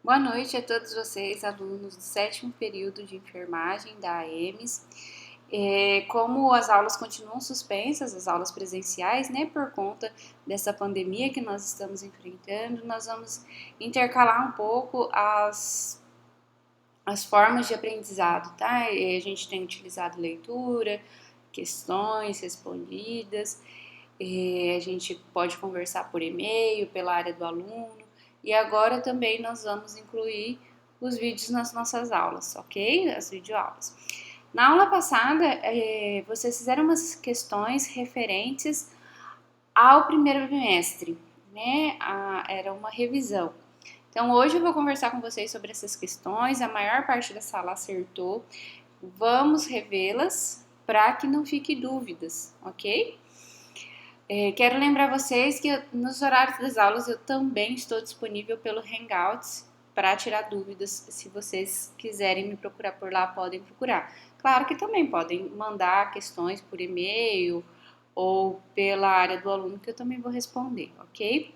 Boa noite a todos vocês, alunos do sétimo período de enfermagem da AEMS. Como as aulas continuam suspensas, as aulas presenciais, né, por conta dessa pandemia que nós estamos enfrentando, nós vamos intercalar um pouco as formas de aprendizado, tá? A gente tem utilizado leitura, questões respondidas, a gente pode conversar por e-mail, pela área do aluno, e agora também nós vamos incluir os vídeos nas nossas aulas, ok? As videoaulas. Na aula passada, vocês fizeram umas questões referentes ao primeiro bimestre, né? Era uma revisão. Então, hoje eu vou conversar com vocês sobre essas questões, a maior parte da sala acertou. Vamos revê-las para que não fique dúvidas, ok? Quero lembrar vocês que nos horários das aulas eu também estou disponível pelo Hangouts para tirar dúvidas. Se vocês quiserem me procurar por lá, podem procurar. Claro que também podem mandar questões por e-mail ou pela área do aluno que eu também vou responder, ok?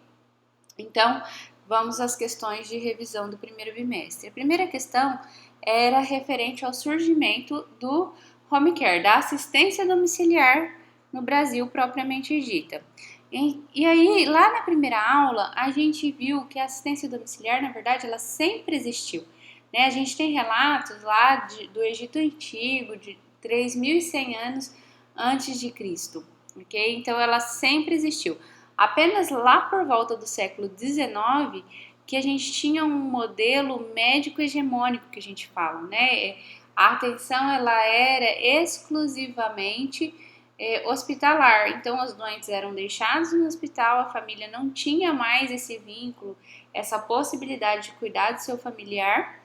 Então, vamos às questões de revisão do primeiro bimestre. A primeira questão era referente ao surgimento do home care, da assistência domiciliar no Brasil propriamente dita. E aí, lá na primeira aula, a gente viu que a assistência domiciliar, na verdade, ela sempre existiu. Né? A gente tem relatos lá do Egito Antigo, de 3.100 anos antes de Cristo, ok? Então, ela sempre existiu. Apenas lá por volta do século XIX que a gente tinha um modelo médico hegemônico que a gente fala, né? A atenção ela era exclusivamente hospitalar, então os doentes eram deixados no hospital, a família não tinha mais esse vínculo, essa possibilidade de cuidar do seu familiar,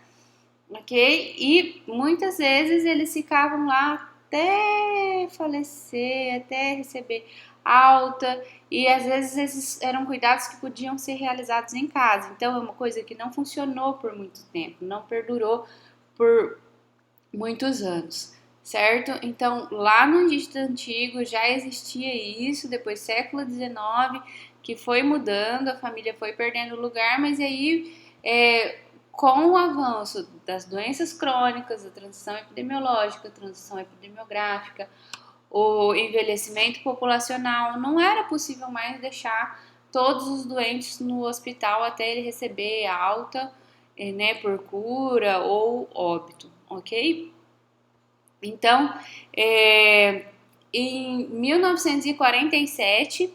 ok? E muitas vezes eles ficavam lá até falecer, até receber alta, e às vezes esses eram cuidados que podiam ser realizados em casa. Então é uma coisa que não funcionou por muito tempo, não perdurou por muitos anos, certo? Então lá no Egito Antigo já existia isso, depois século XIX, que foi mudando, a família foi perdendo lugar, mas aí com o avanço das doenças crônicas, a transição epidemiológica, a transição epidemiográfica, o envelhecimento populacional, não era possível mais deixar todos os doentes no hospital até ele receber alta, né, por cura ou óbito, ok? Então, em 1947,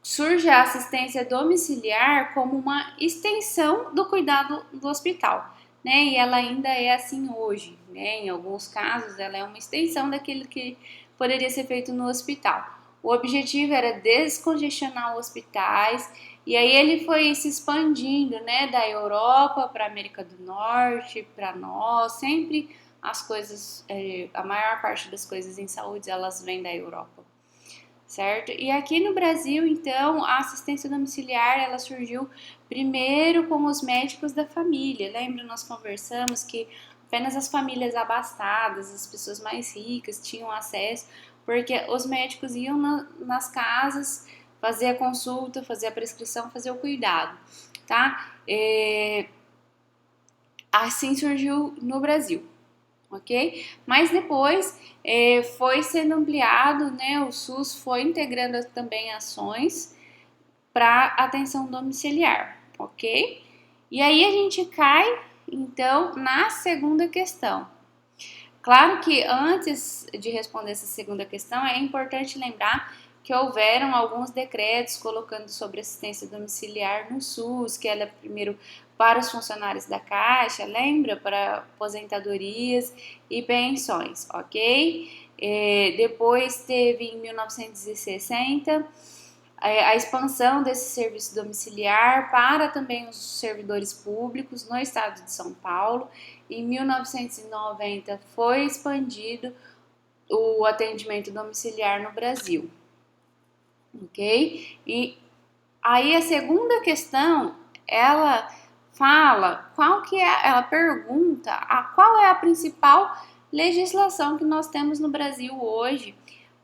surge a assistência domiciliar como uma extensão do cuidado do hospital, né? E ela ainda é assim hoje, né? Em alguns casos, ela é uma extensão daquilo que poderia ser feito no hospital. O objetivo era descongestionar os hospitais e aí ele foi se expandindo, né? Da Europa para a América do Norte, para nós, sempre as coisas, a maior parte das coisas em saúde, elas vêm da Europa. Certo? E aqui no Brasil, então, a assistência domiciliar, ela surgiu primeiro com os médicos da família. Lembra, nós conversamos que apenas as famílias abastadas, as pessoas mais ricas tinham acesso, porque os médicos iam nas casas fazer a consulta, fazer a prescrição, fazer o cuidado, tá? Assim surgiu no Brasil, ok? Mas depois foi sendo ampliado, né? O SUS foi integrando também ações para atenção domiciliar, ok? E aí a gente cai, então, na segunda questão. Claro que antes de responder essa segunda questão, é importante lembrar que houveram alguns decretos colocando sobre assistência domiciliar no SUS, que era primeiro para os funcionários da Caixa, lembra? Para aposentadorias e pensões, ok? Depois teve em 1960 a expansão desse serviço domiciliar para também os servidores públicos no estado de São Paulo. Em 1990 foi expandido o atendimento domiciliar no Brasil, ok? E aí a segunda questão, ela fala ela pergunta qual é a principal legislação que nós temos no Brasil hoje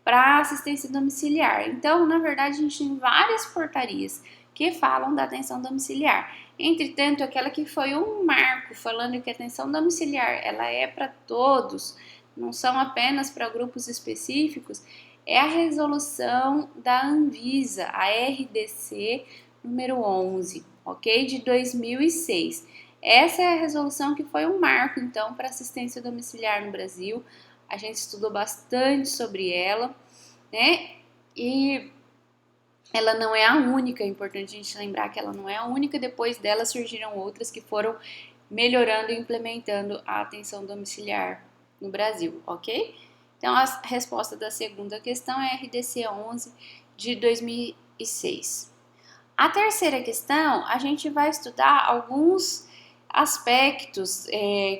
para assistência domiciliar. Então, na verdade, a gente tem várias portarias que falam da atenção domiciliar. Entretanto, aquela que foi um marco falando que a atenção domiciliar ela é para todos, não são apenas para grupos específicos, é a resolução da Anvisa, a RDC número 11, ok? De 2006. Essa é a resolução que foi um marco, então, para assistência domiciliar no Brasil. A gente estudou bastante sobre ela, né? E ela não é a única, é importante a gente lembrar que ela não é a única, depois dela surgiram outras que foram melhorando e implementando a atenção domiciliar no Brasil, ok? Então, a resposta da segunda questão é RDC 11 de 2006. A terceira questão, a gente vai estudar alguns aspectos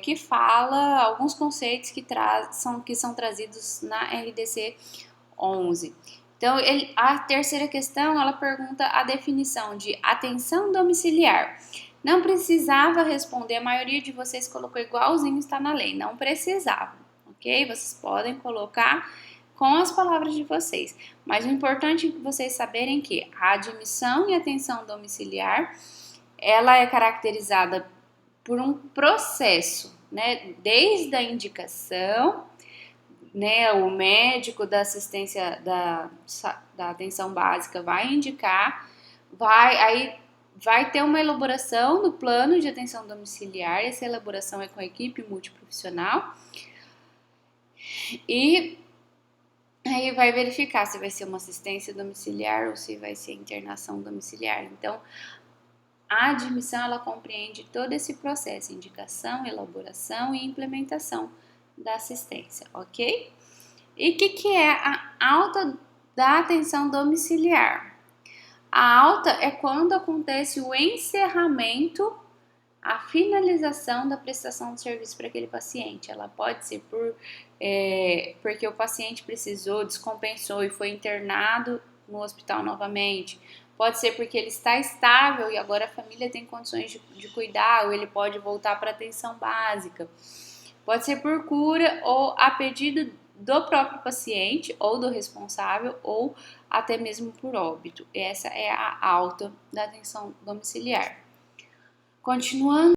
que fala, alguns conceitos que são trazidos na RDC 11. Então, a terceira questão, ela pergunta a definição de atenção domiciliar. Não precisava responder, a maioria de vocês colocou igualzinho está na lei, não precisava, ok? Vocês podem colocar com as palavras de vocês, mas o importante é que vocês saberem que a admissão e atenção domiciliar, ela é caracterizada por um processo, né? Desde a indicação, né, o médico da assistência da atenção básica vai indicar, vai ter uma elaboração do plano de atenção domiciliar, essa elaboração é com a equipe multiprofissional, e aí vai verificar se vai ser uma assistência domiciliar ou se vai ser internação domiciliar. Então, a admissão, ela compreende todo esse processo, indicação, elaboração e implementação da assistência, ok? E o que é a alta da atenção domiciliar? A alta é quando acontece o encerramento, a finalização da prestação de serviço para aquele paciente. Ela pode ser porque o paciente precisou, descompensou e foi internado no hospital novamente. Pode ser porque ele está estável e agora a família tem condições de cuidar, ou ele pode voltar para a atenção básica. Pode ser por cura ou a pedido do próprio paciente ou do responsável, ou até mesmo por óbito. Essa é a alta da atenção domiciliar. Continuando